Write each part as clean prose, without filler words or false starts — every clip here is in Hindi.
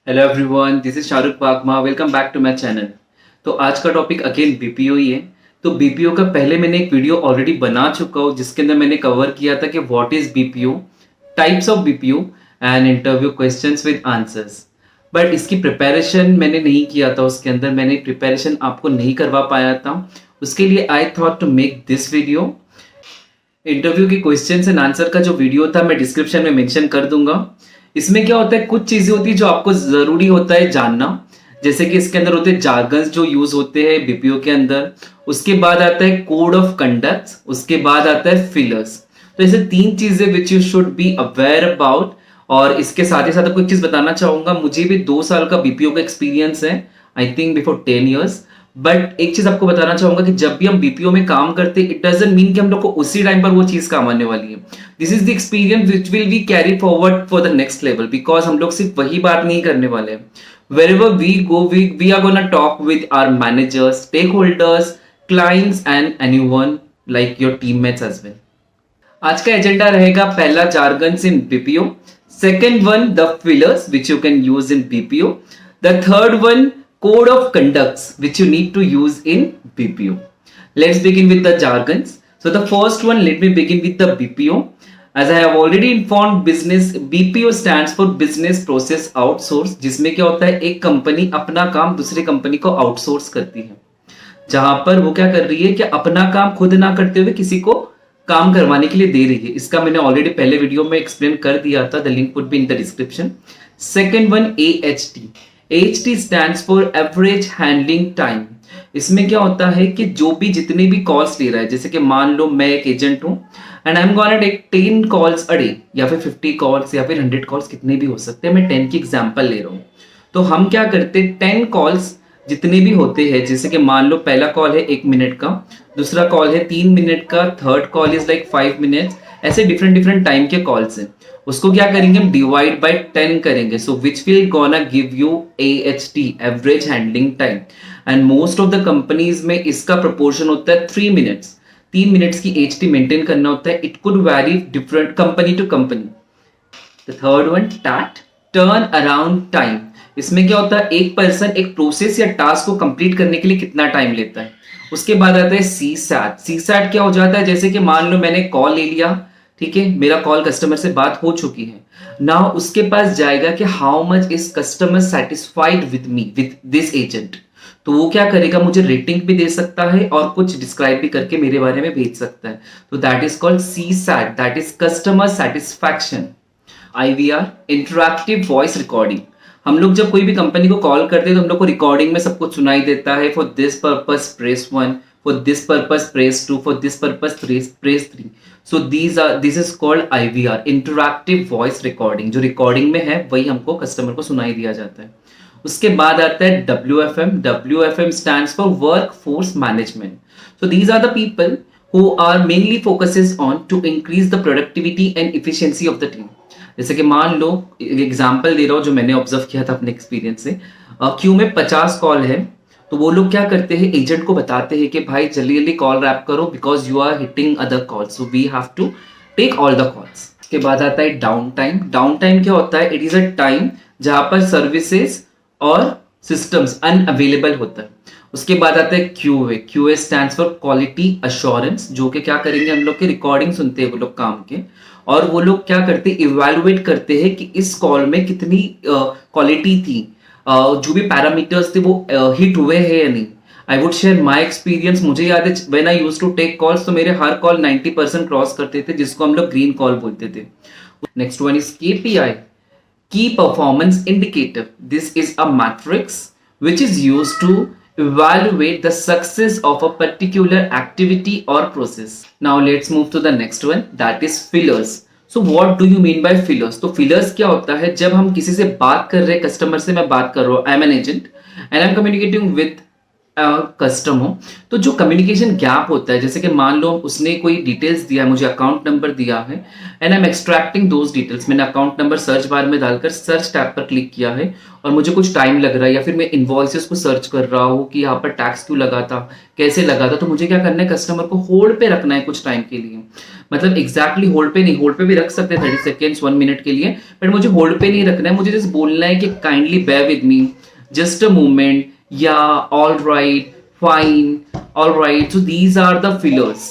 Hello everyone, this is Shahrukh Bagma. Welcome back to my channel. तो आज का टॉपिक अगेन बीपीओ ही है। तो बीपीओ का पहले मैंने एक वीडियो ऑलरेडी बना चुका हूँ जिसके अंदर मैंने कवर किया था कि what is BPO, types of BPO and interview questions with answers. But इसकी प्रिपरेशन मैंने नहीं किया था, उसके अंदर मैंने प्रिपरेशन आपको नहीं करवा पाया था। उसके लिए I thought to make this video. Interview के क्वेश्चन एंड आंसर का जो वीडियो था मैं डिस्क्रिप्शन में मेंशन कर दूंगा। इसमें क्या होता है, कुछ चीजें होती है जो आपको जरूरी होता है जानना। जैसे कि इसके अंदर होते हैं जार्गन्स जो यूज होते हैं बीपीओ के अंदर। उसके बाद आता है कोड ऑफ कंडक्ट, उसके बाद आता है फिलर्स। तो ऐसे तीन चीजें which you should be aware about. और इसके साथ ही साथ आपको एक चीज बताना चाहूंगा, मुझे भी 2 साल का बीपीओ का एक्सपीरियंस है, I think before 10 years। But एक चीज आपको बताना चाहूंगा कि जब भी हम बीपीओ में काम करते हैं, इट डजंट मीन कि हम लोग को उसी टाइम पर वो चीज काम आने वाली है। This is the experience which will be carry forward for the next level, because हम लोग सिर्फ वही बात नहीं करने वाले हैं। wherever we go, we are gonna talk with our managers, stakeholders, clients and anyone like your teammates as well. आज का एजेंडा रहेगा, पहला jargons in BPO, second one the fillers which you can use in BPO, the third one code of conducts which you need to use in BPO. Let's begin with the jargons. So the first one, let me begin with the BPO. As I have already informed, business BPO stands for business process outsource, जिसमें क्या होता है, एक कंपनी अपना काम दूसरी कंपनी को आउटसोर्स करती है, जहां पर वो क्या कर रही है कि अपना काम खुद ना करते हुए किसी को काम करवाने के लिए दे रही है। इसका मैंने ऑलरेडी पहले वीडियो में एक्सप्लेन कर दिया था, the link would be in the description. Second one AHT। AHT stands for average handling time. इसमें क्या होता है कि जो भी जितने भी कॉल्स ले रहा है, जैसे कि मान लो मैं एक एजेंट हूं and I am gonna take 10 calls a day, या फिर 50 कॉल्स या फिर 100 कॉल्स, कितने भी हो सकते हैं, मैं 10 की एग्जांपल ले रहा हूं। तो हम क्या करते हैं, 10 कॉल्स जितने भी होते हैं, जैसे कि मान लो पहला कॉल है 1 मिनट का, दूसरा कॉल है 3 मिनट का, third call is like 5 minutes, ऐसे डिफरेंट डिफरेंट टाइम के कॉल्स हैं। उसको क्या करेंगे हम, डिवाइड बाय 10 करेंगे। So which will gonna give you AHT, average handling time. And most of the companies में इसका प्रोपोर्शन होता है 3 मिनट्स। 3 मिनट्स की AHT मेंटेन करना होता है। It could vary different company to company. The third one, TAT, turn around time. इसमें क्या होता है, एक पर्सन एक प्रोसेस या टास्क को कंप्लीट करने के लिए कितना टाइम लेता है। उसके बाद आता है CSAT। CSAT क्या हो जाता है, जैसे कि मान लो मैंने कॉल ले लिया, ठीक है, मेरा कॉल कस्टमर से बात हो चुकी है, नाउ उसके पास जाएगा कि how much is customer satisfied with me, with this agent. तो वो क्या करेगा, मुझे रेटिंग भी दे सकता है और कुछ डिस्क्राइब भी करके मेरे बारे में भेज सकता है। तो that is called CSAT, that is customer satisfaction. IVR, interactive voice recording. हम लोग जब कोई भी कंपनी को कॉल करते हैं तो हम लोग को रिकॉर्डिंग में सब कुछ सुनाई देता है। For this purpose press 1, for this purpose press 2, for this purpose press 3। So this is called IVR, interactive voice recording. जो रिकॉर्डिंग में है वही हमको कस्टमर को सुनाई दिया जाता है। उसके बाद आता है WFM। WFM stands for work force management. So these are the people who are mainly focuses on to increase the productivity and efficiency of the team। जैसे कि मान लो एग्जांपल दे रहा हूं जो मैंने ऑब्जर्व किया था अपने एक्सपीरियंस से। क्यू में 50 कॉल है, तो वो लोग क्या करते हैं, एजेंट को बताते हैं कि भाई जल्दी जल्दी कॉल रैप करो because you are hitting other calls, so we have to take all the calls. उसके बाद आता है डाउन टाइम। डाउन टाइम क्या होता है, इट इज अ टाइम जहां पर सर्विसेज और सिस्टम्स अनअवेलेबल होता है। उसके बाद आता है QA। QA stands for quality assurance, जो कि क्या करेंगे, हम लोग के रिकॉर्डिंग सुनते हैं वो लोग काम के, और वो लोग क्या करते हैं, इवैल्यूएट करते हैं कि इस कॉल में कितनी क्वालिटी थी, जो भी पैरामीटर्स थे वो हिट हुए हैं या नहीं। I would share my experience. मुझे याद है when I used to take calls, तो मेरे हर कॉल 90% क्रॉस करते थे, जिसको हम लोग ग्रीन कॉल बोलते थे। Next one is KPI, Key Performance Indicator. This is a matrix which is used to evaluate the success of a particular activity or process. Now let's move to the next one, that is fillers. So what do you mean by fillers? तो fillers क्या होता है, जब हम किसी से बात कर रहे हैं, कस्टमर से मैं बात कर रहा हूँ, I am an agent and I M communicating with custom हो, तो जो कम्युनिकेशन गैप होता है, जैसे कि मान लो उसने कोई डिटेल्स दिया है, मुझे अकाउंट नंबर दिया है and I M extracting those details, मैंने अकाउंट नंबर सर्च बार में डालकर सर्च टैब पर क्लिक किया है और मुझे कुछ टाइम लग रहा है, या फिर मैं इन्वॉइसेस को सर्च कर रहा हूँ कि यहाँ पर टैक्स क्यों लगा था, कैसे लगा था, तो मुझे क्या करना है, कस्टमर को होल्ड पे रखना है कुछ टाइम के लिए। मतलब एग्जैक्टली होल्ड पे नहीं, होल्ड पे भी रख सकते हैं 30 सेकेंड्स 1 मिनट के लिए, बट मुझे होल्ड पे नहीं रखना है, मुझे जस्ट बोलना है कि kindly bear with me, just a moment, या all right, fine, all right. So these are the fillers.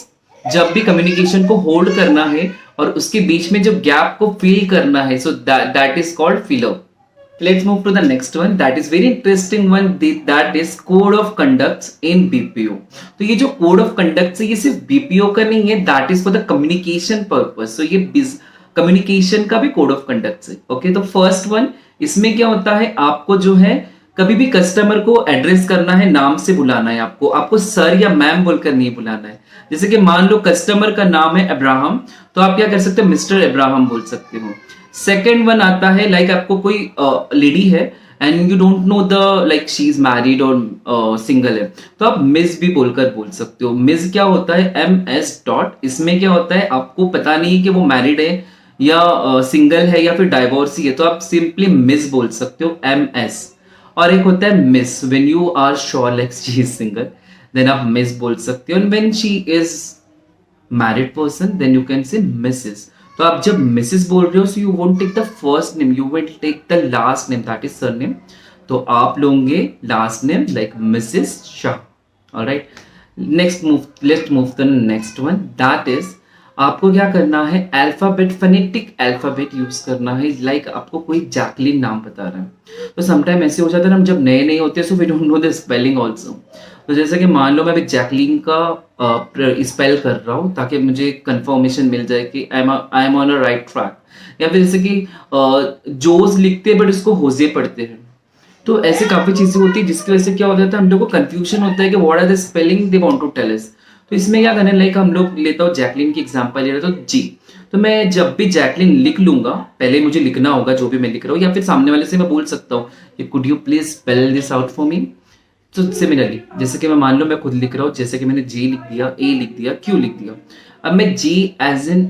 जब भी कम्युनिकेशन को होल्ड करना है और उसके बीच में जो गैप को फिल करना है, so that is called filler. Let's move to the next one. That is very interesting one. That is code of conducts in BPO. तो ये जो code of conducts है, ये सिर्फ BPO का नहीं है. That is for the communication purpose. So ये communication का भी code of conducts है. Okay, तो first one, इसमें क्या होता है, आपको जो है कभी भी कस्टमर को एड्रेस करना है, नाम से बुलाना है, आपको सर या मैम बोलकर नहीं बुलाना है। जैसे कि मान लो कस्टमर का नाम है अब्राहम, तो आप क्या कर सकते हो, मिस्टर अब्राहम बोल सकते हो। सेकेंड वन आता है, लाइक आपको कोई लेडी है and you don't know the like she is married और सिंगल है, तो आप मिस भी बोलकर बोल सकते हो। मिस क्या होता है, MS डॉट, इसमें क्या होता है, आपको पता नहीं है कि वो मैरिड है या सिंगल है या फिर डाइवोर्सी है, तो आप सिंपली मिस बोल सकते हो, MS। और एक होता है miss, when you are sure like she is single, then आप मिस बोल सकते हो, and when she is married person then you can say Mrs. तो आप जब मिसेस बोल रहे हो, so you won't take the first name, you will take the last name, that is surname. तो आप लोगे last name like Mrs Shah. Alright, next move, let's move the next one. That is, आपको क्या करना है, अल्फाबेट, फोनेटिक अल्फाबेट यूज करना है। लाइक आपको कोई जैकलिन नाम बता रहा है, तो समटाइम ऐसे हो जाता है ना, हम जब नए नए होते हैं, so we don't know the spelling also. तो जैसे कि मान लो मैं अभी जैकलिन का स्पेल कर रहा हूँ, ताकि मुझे कंफर्मेशन मिल जाए कि I am on a right track. या फिर जैसे कि जोज लिखते हैं बट इसको होजे पढ़ते हैं, तो ऐसे काफी चीजें होती है जिसकी वजह से क्या हो जाता है, हम लोग को कंफ्यूजन होता है कि what are the spelling they want to tell us. तो इसमें क्या करना है, लाइक हम लोग लेता हूँ जैकलिन की एग्जांपल ले रहे, तो जी, तो मैं जब भी जैकलिन लिख लूंगा, पहले मुझे लिखना होगा जो भी मैं लिख रहा हूँ, या फिर सामने वाले से मैं बोल सकता हूँ कि could you please spell this out for me. तो सिमिलरली, जैसे कि मैं मान लो मैं खुद लिख रहा हूँ, जैसे कि मैंने जी लिख दिया, ए लिख दिया, क्यू लिख दिया, अब मैं जी एज इन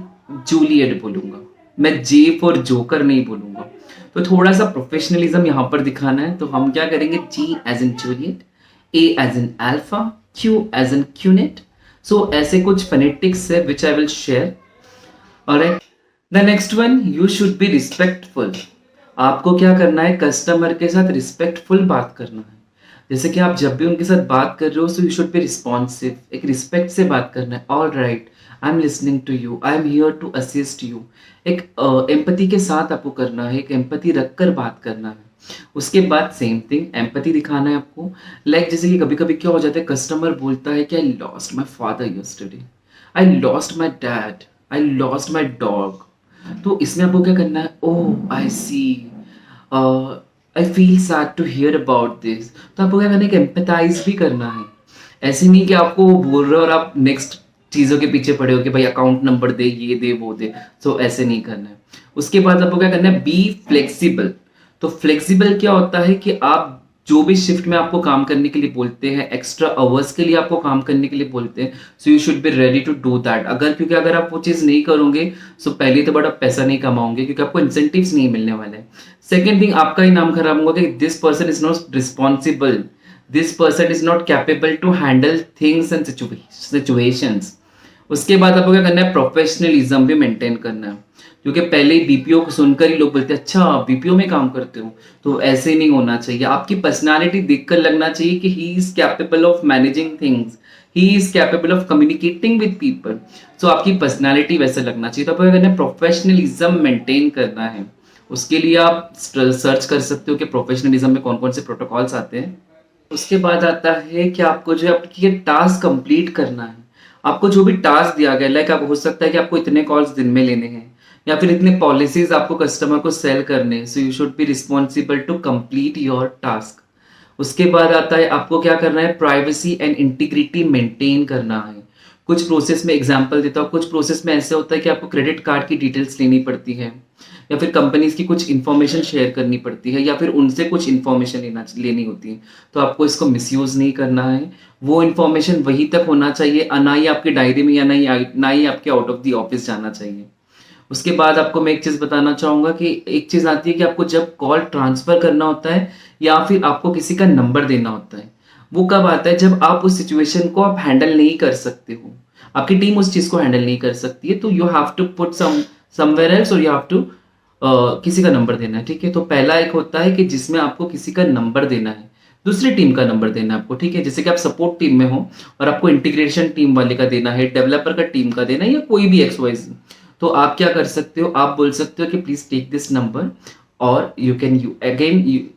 जूलियट बोलूंगा, मैं जे फॉर जोकर नहीं बोलूंगा। तो थोड़ा सा प्रोफेशनलिज्म यहाँ पर दिखाना है, तो हम क्या करेंगे, G as in Juliet, A as in alpha, Q as in QNet. So ऐसे कुछ फोनेटिक्स है which I will share. Alright, the next one, you should be respectful. आपको क्या करना है, कस्टमर के साथ रिस्पेक्टफुल बात करना है। जैसे कि आप जब भी उनके साथ बात कर रहे हो, so you should be responsive, एक रिस्पेक्ट से बात करना है। All right, I am listening to you, I am here to assist you. एक एम्पैथी के साथ आपको करना है, एक एम्पैथी रखकर बात करना है। उसके बाद सेम थिंग, एम्पैथी दिखाना है आपको। लाइक जैसे कि कभी कभी क्या हो जाता है, कस्टमर बोलता है कि I lost my father yesterday, I lost my dad, I lost my dog. तो इसमें आपको क्या करना है, oh I see, I feel sad to hear about this. तो आपको क्या करना है, एम्पैथाइज भी करना है। ऐसे नहीं कि आपको बोल रहे हो और आप नेक्स्ट चीज़ों के पीछे पड़े हो कि भाई अकाउंट नंबर दे, ये दे, वो दे। सो ऐसे नहीं करना है। उसके बाद आपको क्या करना है, बी फ्लेक्सिबल। तो फ्लेक्सिबल क्या होता है कि आप जो भी शिफ्ट में आपको काम करने के लिए बोलते हैं, एक्स्ट्रा आवर्स के लिए आपको काम करने के लिए बोलते हैं, so you should be ready to do that. क्योंकि अगर आप वो चीज़ नहीं करोगे, सो पहले तो बड़ा पैसा नहीं कमाओगे, क्योंकि आपको इंसेंटिव्स नहीं मिलने वाले हैं। सेकेंड थिंग, आपका ही नाम खराब होगा कि this person is not responsible, this person is not capable to handle things and situations. उसके बाद आपको क्या करना है, प्रोफेशनलिज्म भी मेंटेन करना है। क्योंकि पहले ही बीपीओ को सुनकर ही लोग बोलते हैं अच्छा बीपीओ में काम करते हो, तो ऐसे नहीं होना चाहिए। आपकी पर्सनालिटी देखकर लगना चाहिए कि he is capable of managing things, he is capable of communicating with people. So आपकी पर्सनालिटी वैसे लगना चाहिए। तो आपको क्या करना है, प्रोफेशनलिज्म मेंटेन करना है। उसके लिए आप सर्च कर सकते हो कि प्रोफेशनलिज्म में कौन कौन से प्रोटोकॉल्स आते हैं। उसके बाद आता है कि आपको जो है आपकी टास्क कंप्लीट करना है। आपको जो भी टास्क दिया गया, लाइक आप हो सकता है कि आपको इतने कॉल्स दिन में लेने हैं, या फिर इतने पॉलिसीज आपको कस्टमर को सेल करने हैं। So you should be responsible to complete your task. उसके बाद आता है आपको क्या करना है, प्राइवेसी एंड इंटीग्रिटी मेंटेन करना है। कुछ प्रोसेस में एग्जांपल देता हूँ, कुछ प्रोसेस में ऐसे होता है कि आपको क्रेडिट कार्ड की डिटेल्स लेनी पड़ती है, या फिर कंपनीज की कुछ इन्फॉर्मेशन शेयर करनी पड़ती है, या फिर उनसे कुछ इन्फॉर्मेशन लेनी होती है। तो आपको इसको मिसयूज नहीं करना है। वो इन्फॉर्मेशन वहीं तक होना चाहिए, ना ही आपकी डायरी में, या ना ही आपके आउट ऑफ द ऑफिस जाना चाहिए। उसके बाद आपको मैं एक चीज़ बताना चाहूँगा कि एक चीज़ आती है कि आपको जब कॉल ट्रांसफ़र करना होता है या फिर आपको किसी का नंबर देना होता है, वो कब आता है? जब आप उस सिचुएशन को आप हैंडल नहीं कर सकते हो, आपकी टीम उस चीज़ को हैंडल नहीं कर सकती है, तो you have to put somewhere else, और यू हैव टू किसी का नंबर देना है, ठीक है? तो पहला एक होता है कि जिसमें आपको किसी का नंबर देना है, दूसरी टीम का नंबर देना है आपको, ठीक है? जैसे कि आप सपोर्ट टीम में हो और आपको इंटीग्रेशन टीम वाले का देना है, डेवलपर का टीम का देना है, या कोई भी XYZ, तो आप क्या कर सकते हो? आप बोल सकते हो कि प्लीज टेक दिस नंबर, और you can you again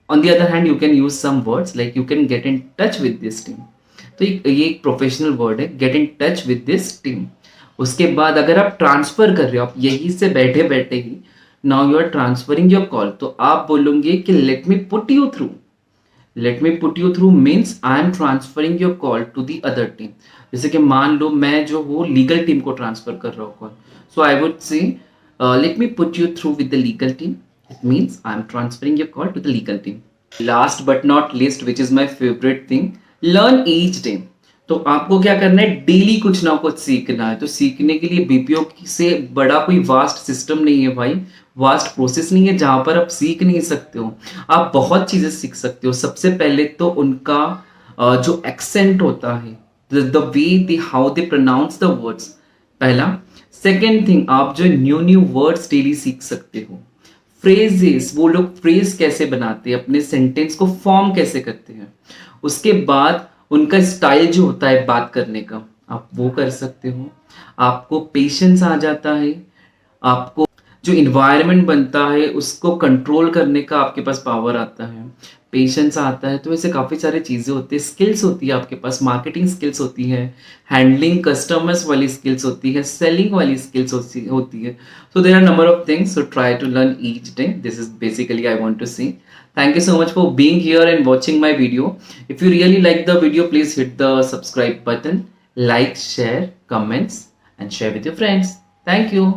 on the other hand you can use some words like you can get in touch with this team. तो ये एक प्रोफेशनल वर्ड है, get in touch with this team. उसके बाद अगर आप ट्रांसफर कर रहे हो, आप यहीं से बैठे बैठे ही now you are transferring your call, तो आप बोलोगे कि let me put you through. Let me put you through means I am transferring your call to the other team. जैसे कि मान लो मैं जो वो लीगल टीम को ट्रांसफर कर रहा हूँ call, so I would say, let me put you through with the legal team. It means I'm transferring your call to the legal team. Last but not least, which is my favorite thing, learn each day. तो आपको क्या करना है? डेली कुछ ना कुछ सीखना है। तो सीखने के लिए बीपीओ से बड़ा कोई वास्ट सिस्टम नहीं है भाई, वास्ट प्रोसेस नहीं है जहां पर आप सीख नहीं सकते हो। आप बहुत चीजें सीख सकते हो। सबसे पहले तो उनका जो एक्सेंट होता है, the way they how they pronounce the words, पहला। सेकेंड थिंग, आप जो न्यू न्यू वर्ड्स डेली सीख सकते हो। फ्रेजेस, वो लोग फ्रेज कैसे बनाते हैं, अपने सेंटेंस को फॉर्म कैसे करते हैं। उसके बाद उनका स्टाइल जो होता है बात करने का, आप वो कर सकते हो। आपको पेशेंस आ जाता है, आपको जो इन्वायरमेंट बनता है उसको कंट्रोल करने का आपके पास पावर आता है, पेशेंस आता है। तो ऐसे काफ़ी सारी चीज़ें होती है, स्किल्स होती है आपके पास, मार्केटिंग स्किल्स होती है, हैंडलिंग कस्टमर्स वाली स्किल्स होती है, सेलिंग वाली स्किल्स होती है। So there are number of things, so try to learn each day. This is basically I want to say thank you so much for being here and watching my video. If you really like the video, please hit the subscribe button, like, share, comments and share with your friends. Thank you.